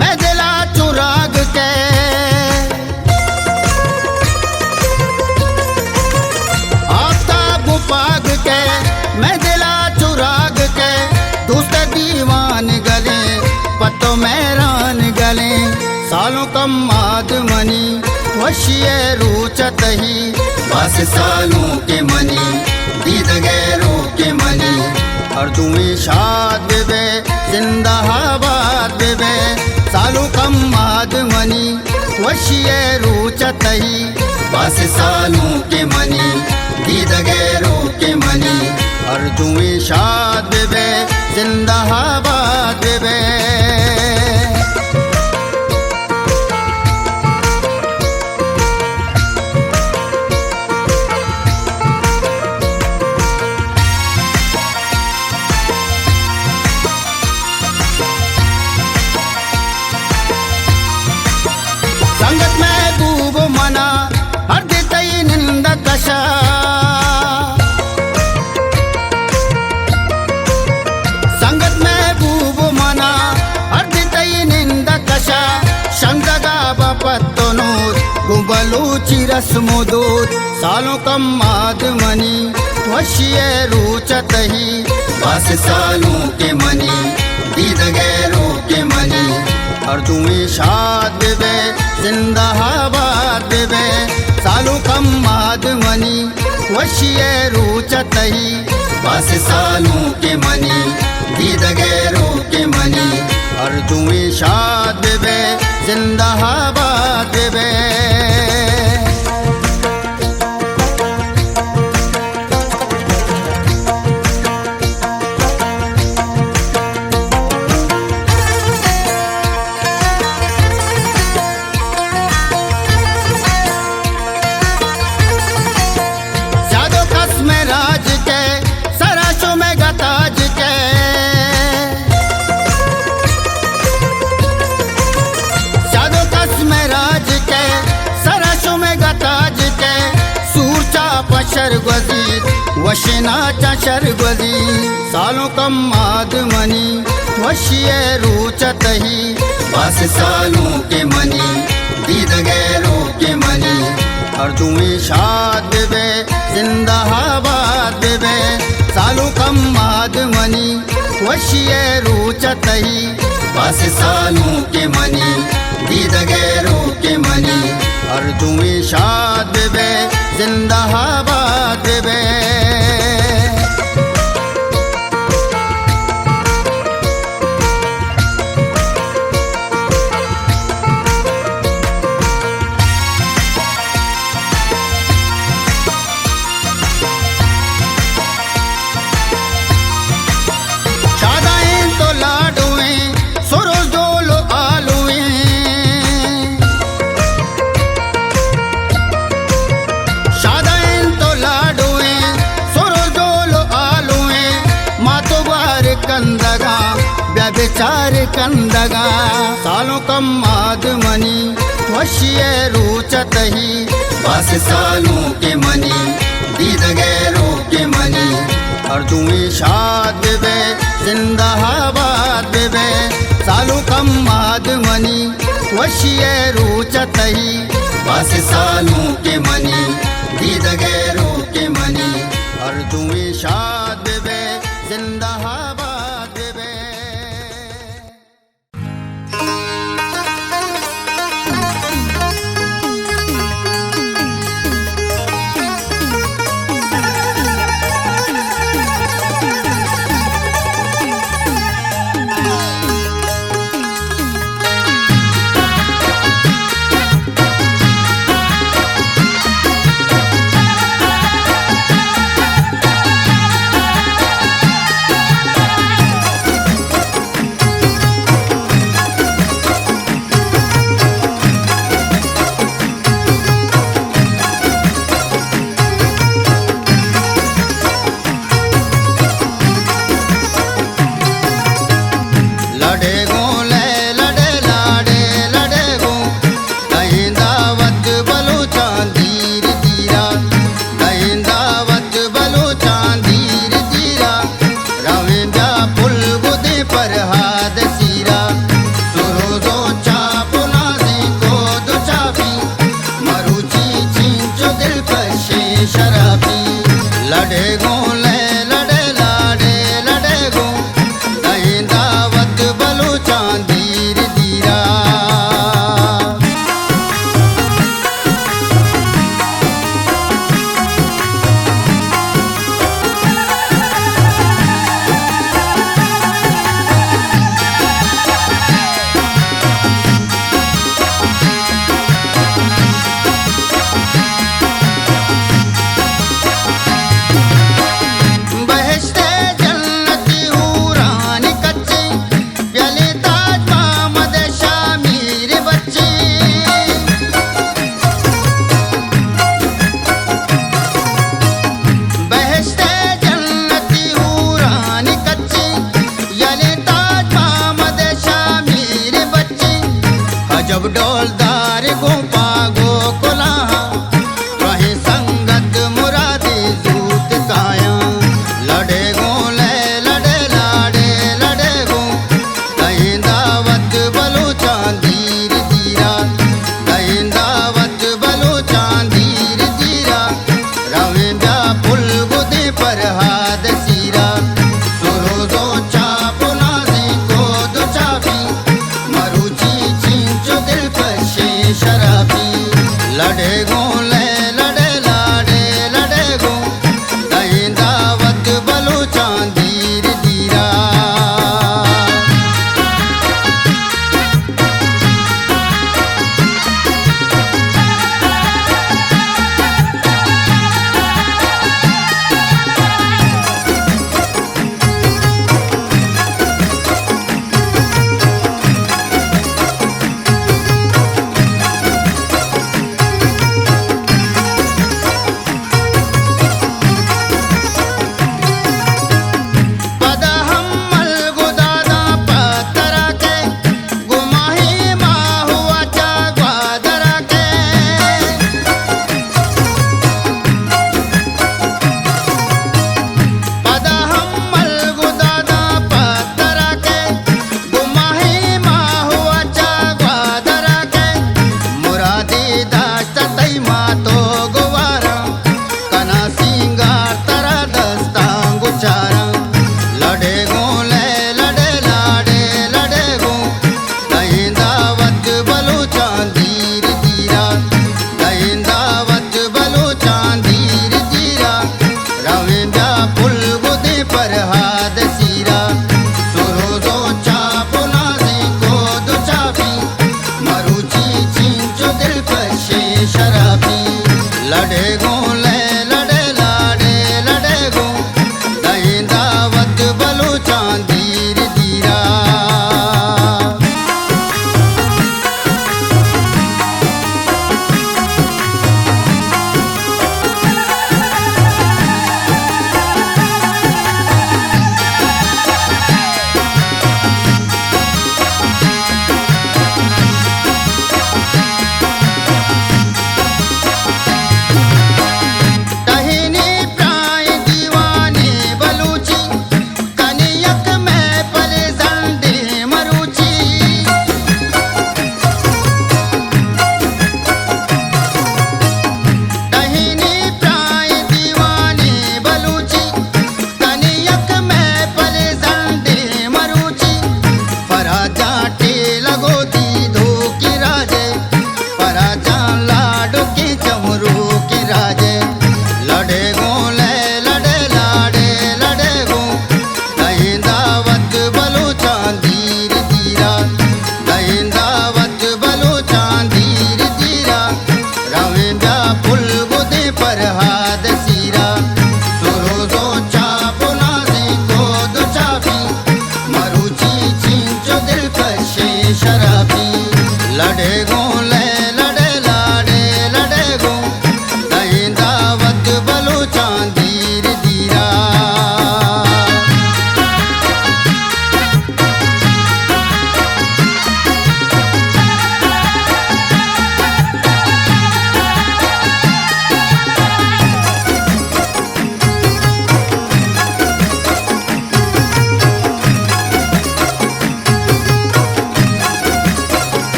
मैं दिला चुराग के आफ्ताब पाग के मैं दिला चुराग के दूसरे दीवान गले पत्तों मैरान गले सालों कम्माद मनी वशिय रूचतही बस सालों के मनी दीद गैरों के मनी अर्जुए शाद बे जिंदाबाद बे सालू कम्माद मनी वशिय रूचतही बस सालू के मनी दीद गैरों के मनी अर्जुए शाद बे जिंदाबाद बे संगत महबूब मना हर देतई निंद कशा संगत महबूब मना हर देतई निंद कशा शंगगा बपत्तो नूर गुबलू चिरस मुदूत सालों कम्माद मनी वशिय रूचतही बस सालों के मनी दीद गैरों के मनी अर्जुए शाद बे जिंदाबाद बे सालू कम्माद मनी वशिय रूचतही बस सालू के मनी दीद गैरों के मनी अर्जुए शाद बे जिंदाबाद बे शरगजीर वशना चा शरगजीर सालों कम्माद मनी वशिय रूचतही बस सालों के मनी दीद गैरों के मनी अर्जुए शाद बे जिंदाबाद बे सालों कम्माद मनी वशिय रूचतही बस सालों के मनी दीद गैरों के मनी अर्जुए शाद बे जिंदाबाद बे शादाएं तो लाडुएं सुरोज डोलो आलुएं शादाएं तो बेचार कंदगा सालों कम आदमनी वशिये रूचतही बस सालों के मनी दीद गैरों के मनी और तुम्हें शाद बे जिंदाबाद बे सालों कम आदमनी वशिये रूचतही बस सालों के मनी दीद गैरों के मनी और तुम्हें शाद बे जिंदाबाद बे शराबी शराबी लड़े गो ले लड़े लाड़े लड़े गो दही दावत बलो चांदीर दीरा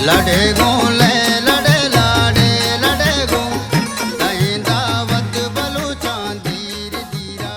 लड़े गो ले लड़े लाड़े लड़े गो दही दावत बलो चांदीर दीरा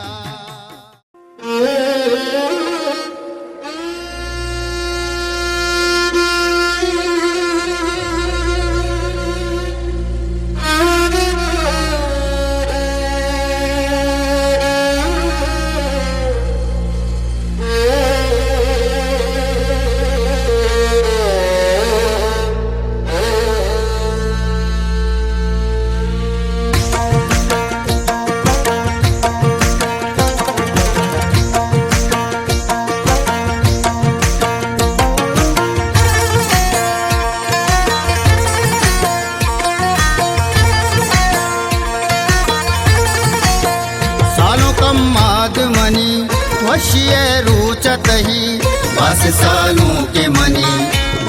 वशिये रूचतही बस सालों के मनी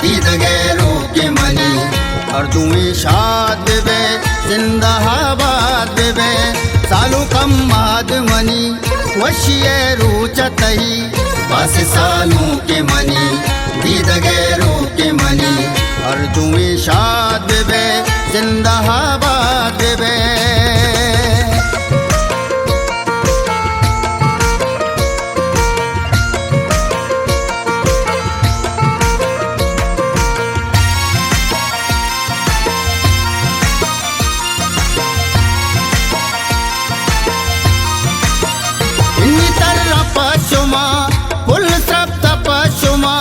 दीद गैरों के मनी और तुम्हें शाद बेबे जिंदाबाद बेबे सालों कम माद मनी वशिये रूचतही बस सालों के मनी दीद गैरों के मनी और तुम्हें शाद बेबे जिंदाबाद बेबे पशुमा कुल सप्त पशुमा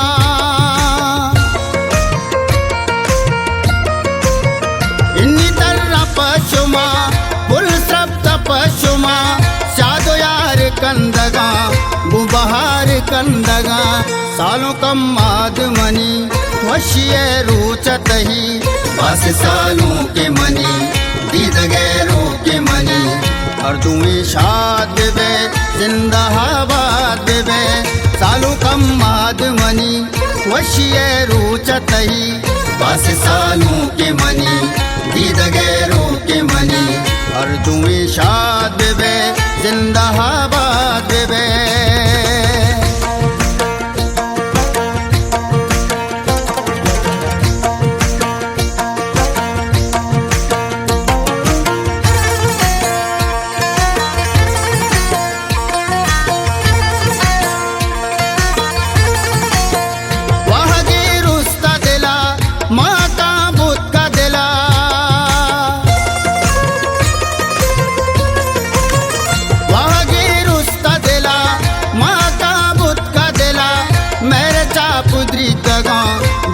इन्नी तरह पशुमा कुल सप्त पशुमा शादो यार कंदगा बुबहार कंदगा सालों कम माद मनी वशिये रूचतही बस सालों के मनी दीद गैरों के मनी और तुम्हें शाद बेबे जिंदाबाद बेबे सालों कम माद मनी वशिये रूचतही बस सालों के मनी दीद गैरों के मनी और तुम्हें शाद बेबे जिंदाबाद बेबे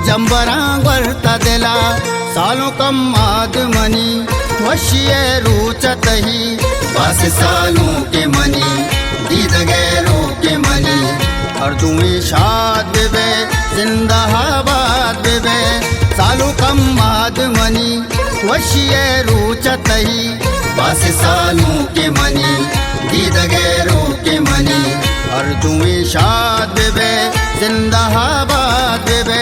जंबरा वर्ता दिला सालों कम माद मनी वशिये रूचतही बस सालों के मनी दीद गैरों के मनी और तुम्हें शाद बेबे जिंदाबाद बेबे सालों कम माद मनी वशिये रूचतही बस सालों के मनी दीद गैरों के मनी और अर्जुए शाद बे जिंदाबाद बे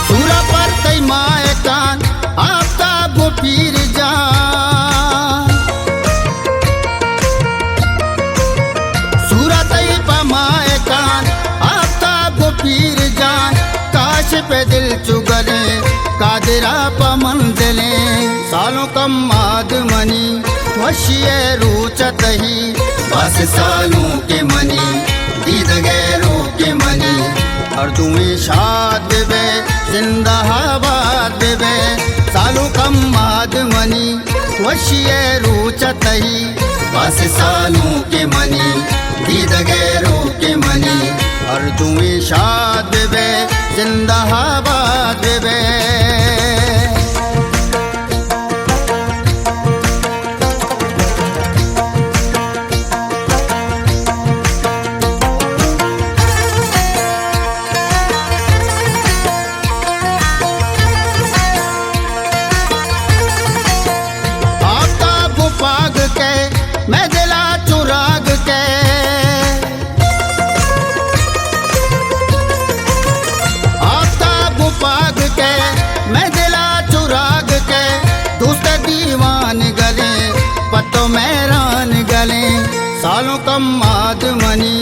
सूरा पर तई माए कान आफ्ताब पीर जान सूरा तई पमाए कान आफ्ताब पीर जान काश पे दिल चुगले कादिरा प मंजिले सालों कम माद मनी वशिए रूचत ही बस सालों के मनी दीद गैरों के मनी अर्जुए शाद बे जिंदाबाद बे सालों कम माद मनी वशिए रूचत ही बस सालों के मनी दीद गैरों के मनी अर्जुए शाद बे जिंदाबाद बे पाग के मैं दिला चुराग के आफ्ताब पाग के मैं दिला चुराग के दूसरे दीवान गले पत्तों मैरान गले सालों कम माद मनी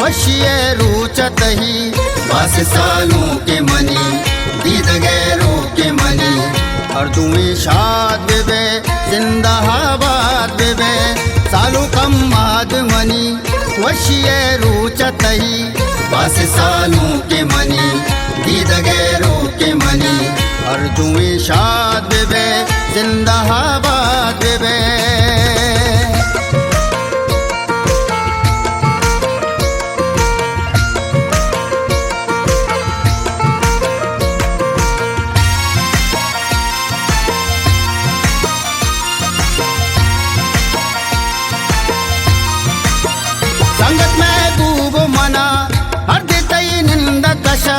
वशिए रूचत ही बस सालों के मनी दीद गैरों के मनी अर्जुए शाद बे जिंदाबाद बे सालों कम माद मनी वशिए रूचत ही बस सालों के मनी दीद गैरों के मनी अर्जुए शाद बे जिंदाबाद बे संगत महबूब मना हर देतई निंदा कशा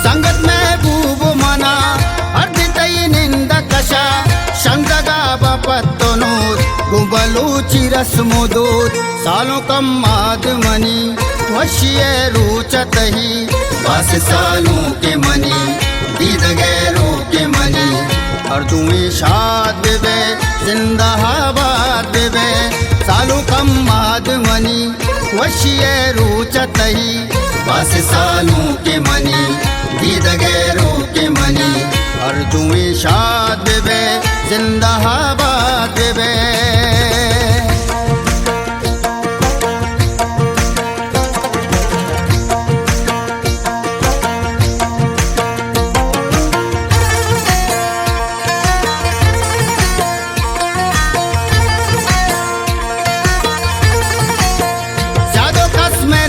संगत महबूब मना हर देतई निंदा कशा शंगगा बपत्तो नूर गुबलू चिरस मुदूत सालों कम माद मनी वशिए रूचत ही बस सालों के मनी दीद गैरों के मनी अर्जुए शाद बे जिंदाबाद बे सालों कम माद मनी वशिए रूचत ही बस सालों के मनी दीद गैरों के मनी अर्जुए शाद बे जिंदाबाद बे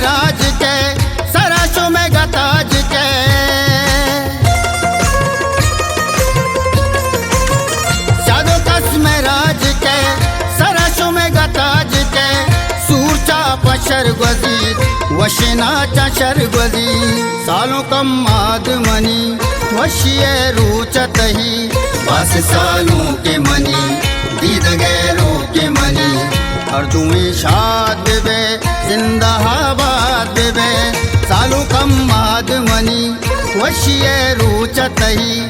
राज के सराशों में गताज के सादो कस्म राज के सराशों में गताज के सूरचा पशर गजीर वशिना चशर गजीर सालों कम माद मनी वशिए रूचत ही बस सालों के मनी दीद गैरों के मनी अर्जुए शाद बे जिंदाबाद बे सालों कम माद मनी वशिए रूचत ही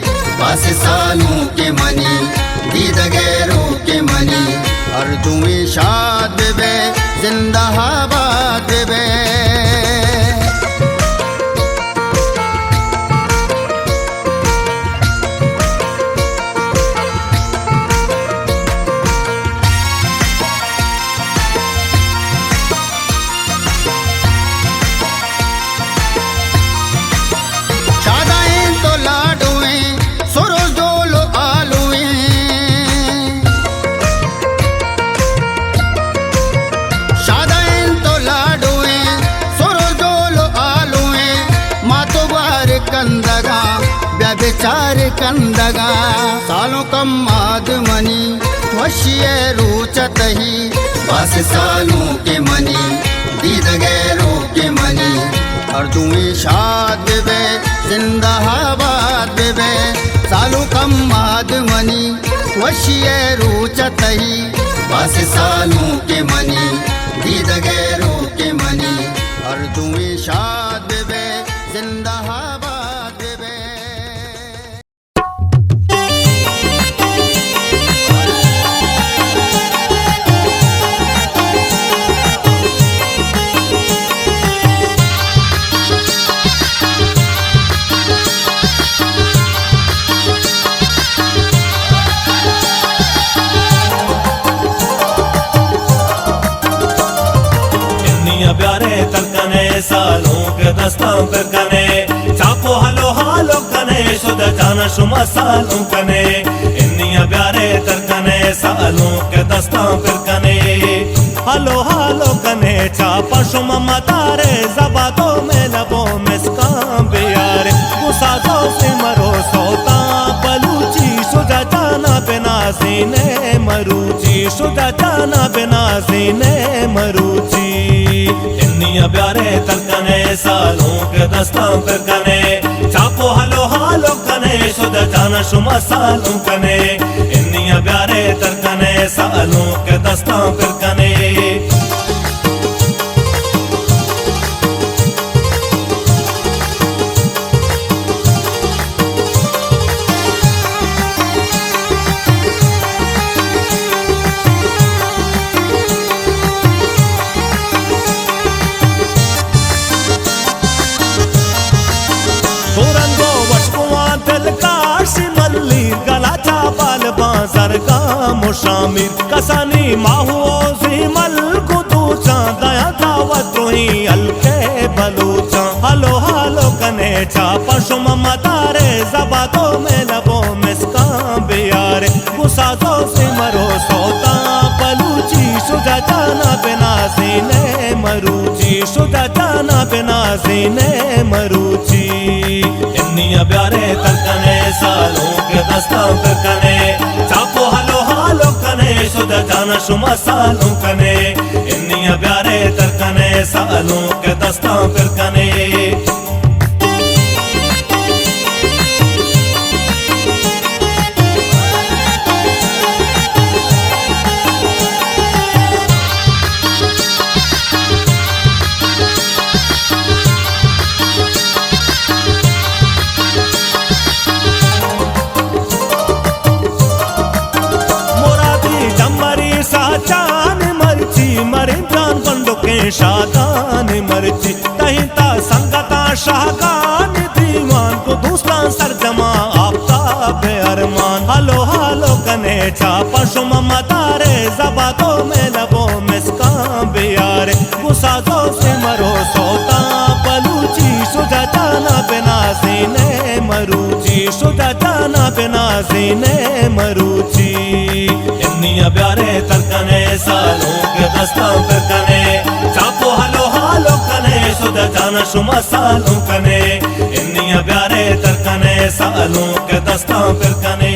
बस सालों के मनी दीद गैरों के मनी अर्जुए शाद बे जिंदाबाद बे बेचार कंदगा सालों कम आदमनी वशिये रूचतही बस सालों के मनी दीद गैरों के मनी अर्जुमी शाद बे जिंदाबाद बे सालों कम आदमनी वशिये रूचतही बस सालों के मनी दीद गैरों के मनी अर्जुमी शाद बे जिंदाबाद बे। प्यारे तलकने सालों के दस्तां पर कने चापो हलो हालो कने शुद्ध जाना शुमा सालों कने इन्निया प्यारे तलकने सालों के दस्तां पर कने हलो हालो कने चापा शुमा मतारे जबातो में लबो मिसकां बियारे गुस्सा जो से मरो सोता बलूची शुद्ध जाना बिना सीने मरूची शुद्ध जाना बिना सीने मरूची इन्निया प्यारे तलकने सालों के दस्तां पर कने चापो हलो हालो कने शुद्ध जाना शुमा सालों कने इन्निया प्यारे तलकने सालों के दस्तां पर कने शामिर कसानी माहुओ जिमल कुतूचा दया दावत रोही अलके बलूचा हलो हालो कने चापा शुम मतारे जबातो में लबो मिसका बियारे गुस्सा तो से मरो सोता बलूची शुदा जाना बिना सीने मरूची शुदा जाना बिना सीने मरूची इन्निया प्यारे तलकने सालों के दस्तां पर कने चापो हलो हालो कने शुद्ध जाना शुमा सालों कने इन्निया प्यारे तलकने सालों के दस्तां पर कने शादान मर्ची तहिता संगता शाहगान दीवान को दूसरा सरजमा आफ्ताब अरमान हलो हालो कने चापा शुम मतारे जबातो में लबो मिसका बियारे गुस्सा जो से मरो सोता बलूची शुदा जाना बिना सीने मरूची शुदा जाना बिना सीने मरूची इन्निया प्यारे तलकने सालों के दस्तां पर कने चापो हलो हालो कने शुद्ध जाना शुमा सालों कने इन्निया प्यारे तलकने सालों के दस्तां पर कने